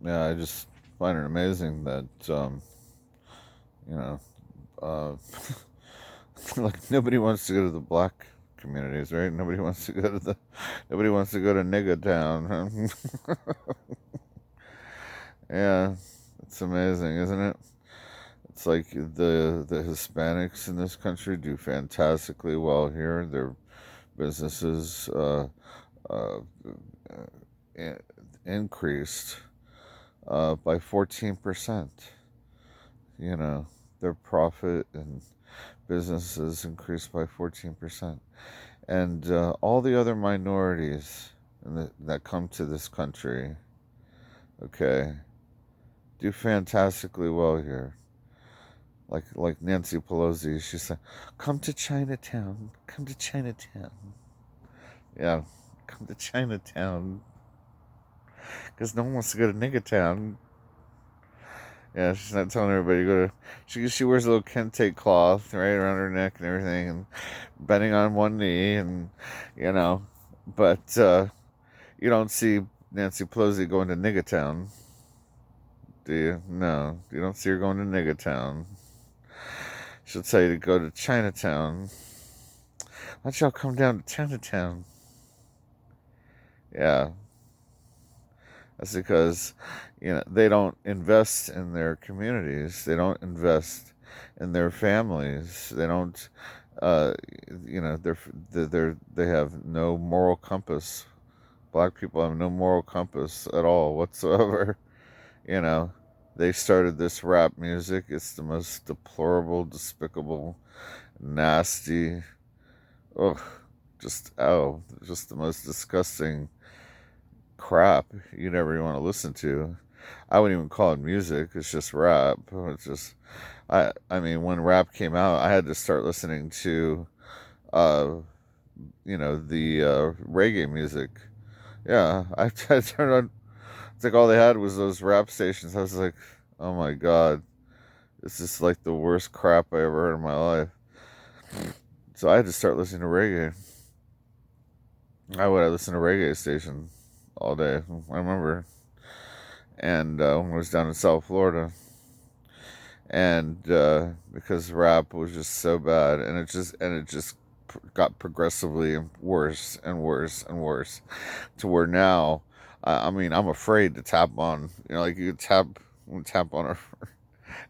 Yeah, I just find it amazing that you know, uh, like nobody wants to go to the black communities, right? Nobody wants to go to nigga town. Yeah, it's amazing, isn't it? It's like the Hispanics in this country do fantastically well here. Their businesses uh, in- increased by 14%. You know, their profit and businesses increased by 14%. And all the other minorities that come to this country, okay, do fantastically well here. Like Nancy Pelosi, she said, "Come to Chinatown, come to Chinatown." Yeah, come to Chinatown because no one wants to go to Nigga Town. Yeah, she's not telling everybody to go to. She wears a little kente cloth right around her neck and everything, and bending on one knee, and you know, but you don't see Nancy Pelosi going to Nigga Town, do you? No, you don't see her going to Nigga Town. She'll tell you to go to Chinatown. Why don't y'all come down to Chinatown? Yeah, that's because they don't invest in their communities. They don't invest in their families. They don't. Uh, they have no moral compass. Black people have no moral compass at all whatsoever. You know, they started this rap music. It's the most deplorable, despicable, nasty. Ugh, just the most disgusting crap you never even want to listen to. I wouldn't even call it music. It's just rap. It's just I mean, when rap came out, I had to start listening to uh the reggae music. Yeah, I turned on. It's like all they had was those rap stations. I was like, oh my god, this is like the worst crap I ever heard in my life. So I had to start listening to reggae. I listen to reggae station all day. I remember, and when I was down in South Florida, and because rap was just so bad, and it just got progressively worse and worse and worse, to where now, I mean, I'm afraid to tap on. Like you tap on a.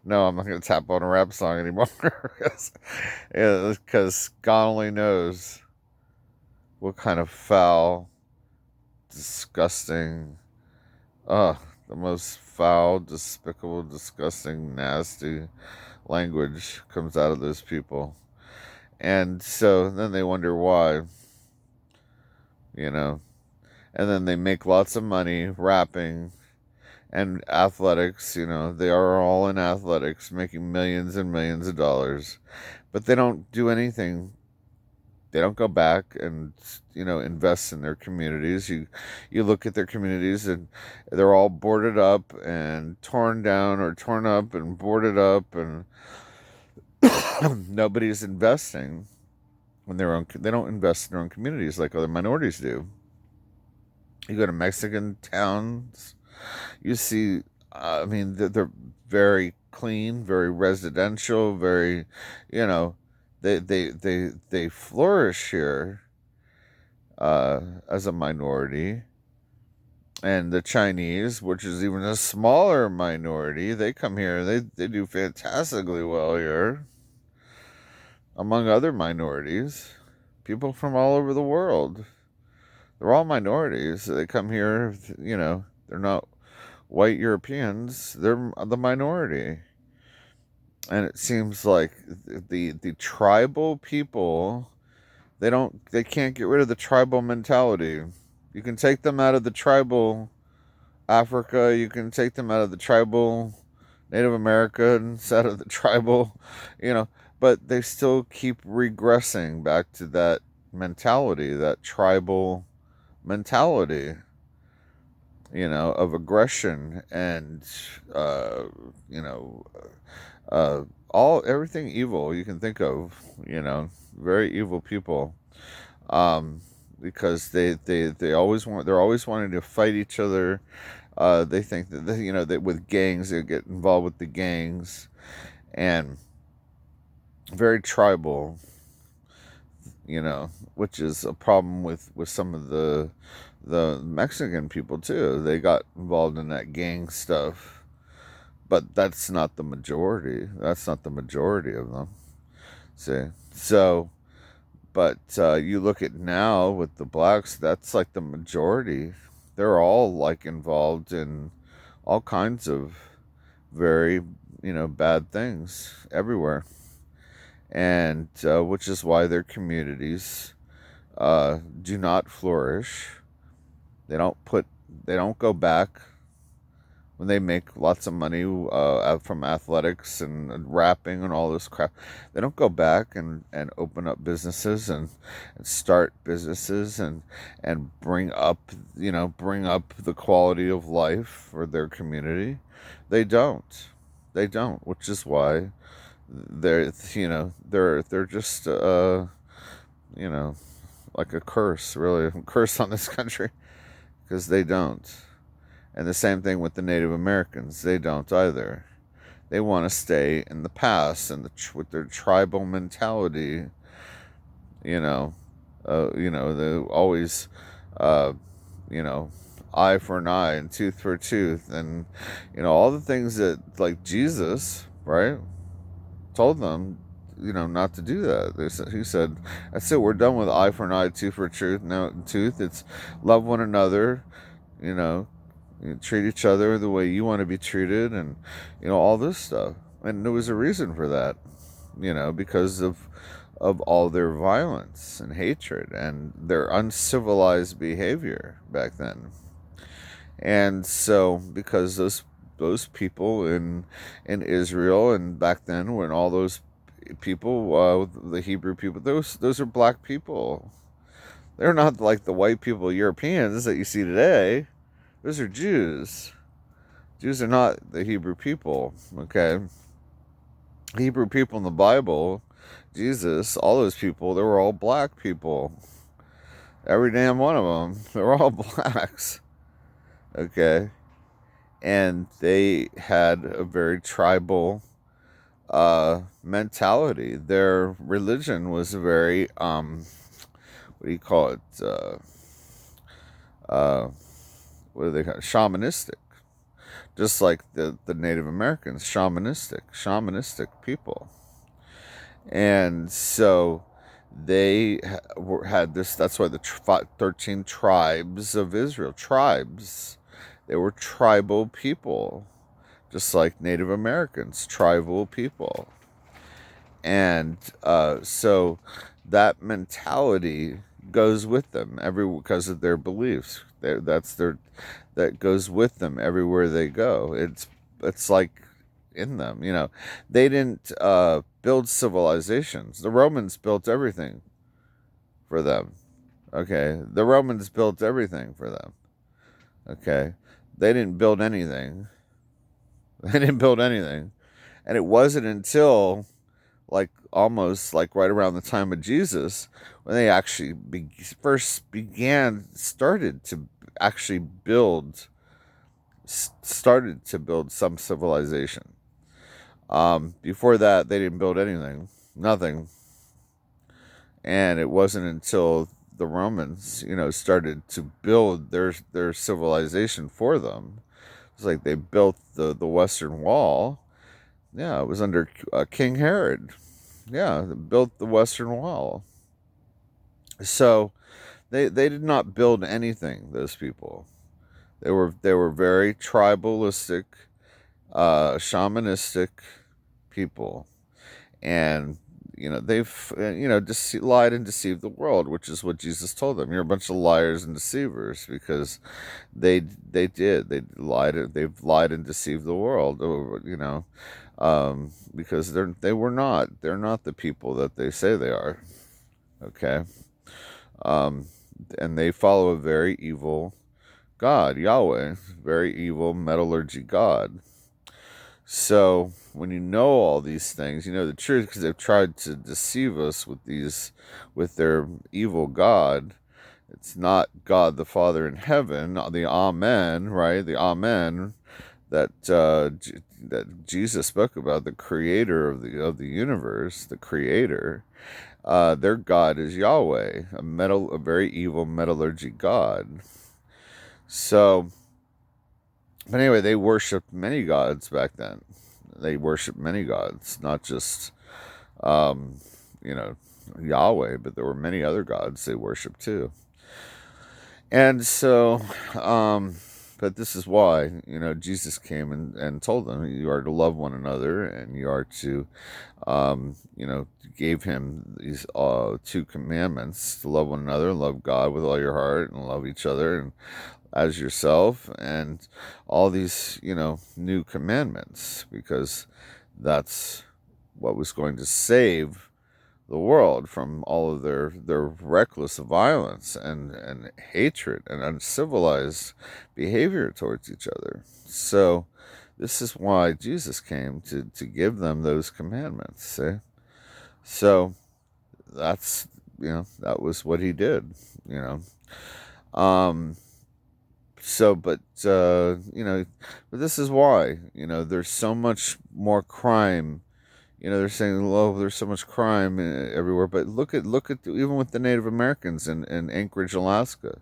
No, I'm not gonna tap on a rap song anymore. Because God only knows what kind of foul, disgusting, ugh, the most foul, despicable, disgusting, nasty language comes out of those people. And so then they wonder why, you know. And then they make lots of money rapping and athletics, they are all in athletics, making millions and millions of dollars. But they don't do anything. They don't go back and invest in their communities. You look at their communities and they're all boarded up and torn down or torn up and boarded up, and nobody's investing when they don't invest in their own communities like other minorities do. You go to Mexican towns, you see, I mean, they're very clean, very residential, very, you know, they flourish here as a minority. And the Chinese, which is even a smaller minority, they come here. They do fantastically well here, among other minorities. People from all over the world. They're all minorities. They come here. They're not white Europeans. They're the minority. And it seems like the tribal people, they can't get rid of the tribal mentality. You can take them out of the tribal Africa, you can take them out of the tribal Native Americans, out of the tribal, you know, but they still keep regressing back to that mentality, that tribal mentality, of aggression and, uh, you know, all everything evil you can think of, very evil people. Um, because they always they're always wanting to fight each other, They think that that with gangs, they get involved with the gangs, and very tribal, which is a problem with some of the Mexican people too. They got involved in that gang stuff, but that's not the majority. That's not the majority of them. See, so but you look at now with the blacks, that's like the majority. They're all like involved in all kinds of very bad things everywhere, and which is why their communities do not flourish. They don't put. They don't go back when they make lots of money from athletics and rapping and all this crap. They don't go back and open up businesses and start businesses and bring up the quality of life for their community. They don't. They don't, which is why they're just you know like a curse, really, a curse on this country, because they don't. And the same thing with the Native Americans. They don't either. They want to stay in the past and with their tribal mentality. You know, they always, uh, you know, eye for an eye and tooth for a tooth, and all the things that like Jesus, right, told them, not to do that. He said, "That's it. We're done with eye for an eye, tooth for a tooth. Now, tooth. It's love one another. You know, you treat each other the way you want to be treated, and all this stuff." And there was a reason for that, because of all their violence and hatred and their uncivilized behavior back then. And so, because those people in Israel and back then, when all those people, the Hebrew people, those are black people. They're not like the white people, Europeans that you see today. Those are Jews. Jews are not the Hebrew people, okay? Hebrew people in the Bible, Jesus, all those people, they were all black people. Every damn one of them. They were all blacks, okay? And they had a very tribal mentality. Their religion was very, what do you call it? Uh, what do they call it? Shamanistic. Just like the Native Americans, shamanistic people. And so they had this. That's why the 13 tribes of Israel, tribes, they were tribal people, just like Native Americans, tribal people. And so that mentality goes with them because of their beliefs. That goes with them everywhere they go. It's like in them. They didn't build civilizations. The Romans built everything for them. Okay, the Romans built everything for them. Okay, they didn't build anything. They didn't build anything, and it wasn't until like almost like right around the time of Jesus when they actually started to actually build some civilization. Before that, they didn't build anything, nothing, and it wasn't until the Romans, started to build their civilization for them. It's like they built the Western Wall. Yeah, it was under King Herod. Yeah, they built the Western Wall. So they did not build anything. Those people, they were very tribalistic, shamanistic people, and they've just lied and deceived the world, which is what Jesus told them. You're a bunch of liars and deceivers, because they've lied and deceived the world. Because they're not the people that they say they are. Okay, um, and they follow a very evil God, Yahweh, very evil metallurgy God. So when you know all these things, you know the truth, because they've tried to deceive us with their evil God. It's not God the Father in heaven, the Amen, right? The Amen that that Jesus spoke about, the Creator of the universe, the Creator. Their God is Yahweh, a very evil metallurgy god. So, but anyway, they worshipped many gods back then. They worshipped many gods, not just um, you know Yahweh, but there were many other gods they worshipped too. And so, but this is why, Jesus came and told them, you are to love one another, and you are to, gave him these two commandments: to love one another, and love God with all your heart, and love each other and as yourself, and all these, new commandments, because that's what was going to save the world from all of their reckless violence and hatred and uncivilized behavior towards each other. So this is why Jesus came to give them those commandments. See? So that's that was what he did. You know. But but this is why there's so much more crime. They're saying, "Oh, there's so much crime everywhere." But look at even with the Native Americans in Anchorage, Alaska,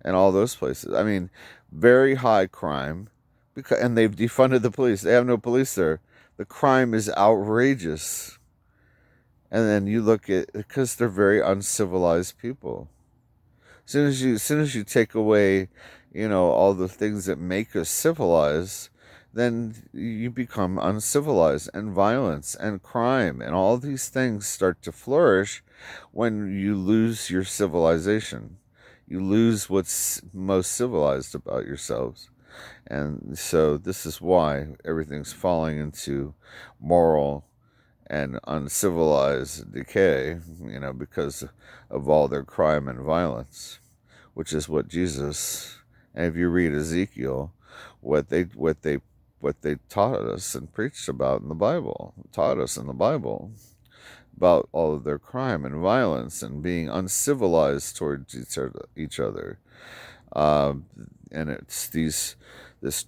and all those places. I mean, very high crime, and they've defunded the police. They have no police there. The crime is outrageous. And then you look at, because they're very uncivilized people. As soon as you take away, all the things that make us civilized, then you become uncivilized, and violence and crime and all these things start to flourish when you lose your civilization. You lose what's most civilized about yourselves. And so this is why everything's falling into moral and uncivilized decay, because of all their crime and violence, which is what Jesus, and if you read Ezekiel, what they taught us and preached about in the Bible, taught us in the Bible about all of their crime and violence and being uncivilized towards each other. Um, and it's this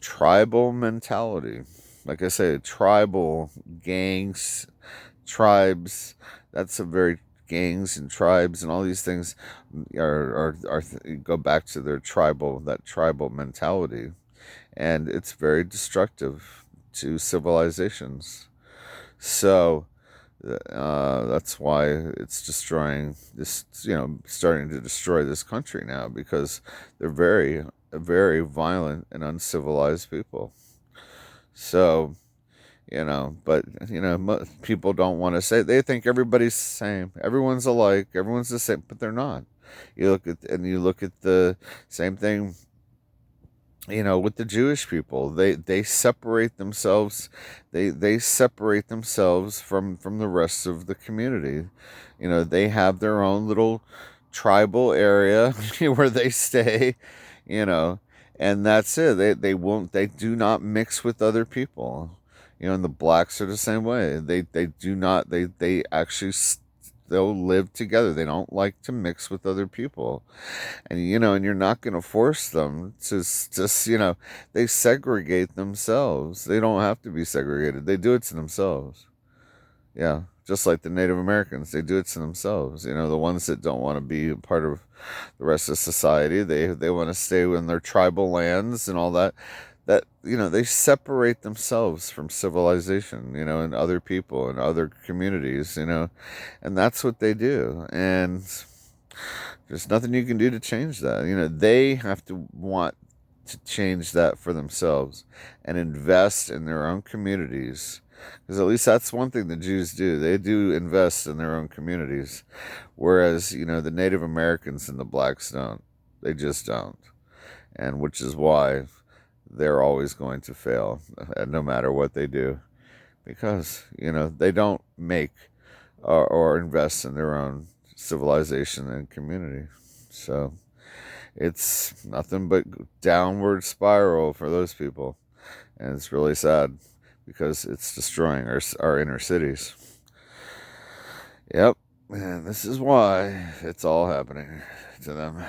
tribal mentality. Like I say, tribal gangs, tribes. That's a very gangs and tribes and all these things are go back to their tribal mentality, and it's very destructive to civilizations. So that's why it's destroying this, starting to destroy this country now, because they're very violent and uncivilized people. So, but people don't want to say, they think everybody's the same, everyone's alike, everyone's the same, but they're not. You look at the same thing, with the Jewish people. They separate themselves. They separate themselves from the rest of the community. They have their own little tribal area where they stay, you know, and that's it. They do not mix with other people. And the blacks are the same way. They do not. They actually. They'll live together. They don't like to mix with other people, and you're not going to force them to just, they segregate themselves. They don't have to be segregated. They do it to themselves. Yeah, just like the Native Americans, they do it to themselves. The ones that don't want to be a part of the rest of society, they want to stay in their tribal lands and all that. That they separate themselves from civilization, and other people and other communities, and that's what they do. And there's nothing you can do to change that. They have to want to change that for themselves and invest in their own communities. Because at least that's one thing the Jews do. They do invest in their own communities. Whereas, the Native Americans and the blacks don't. They just don't. And which is why they're always going to fail, no matter what they do. Because, they don't make or invest in their own civilization and community. So it's nothing but downward spiral for those people. And it's really sad because it's destroying our inner cities. Yep. And this is why it's all happening to them.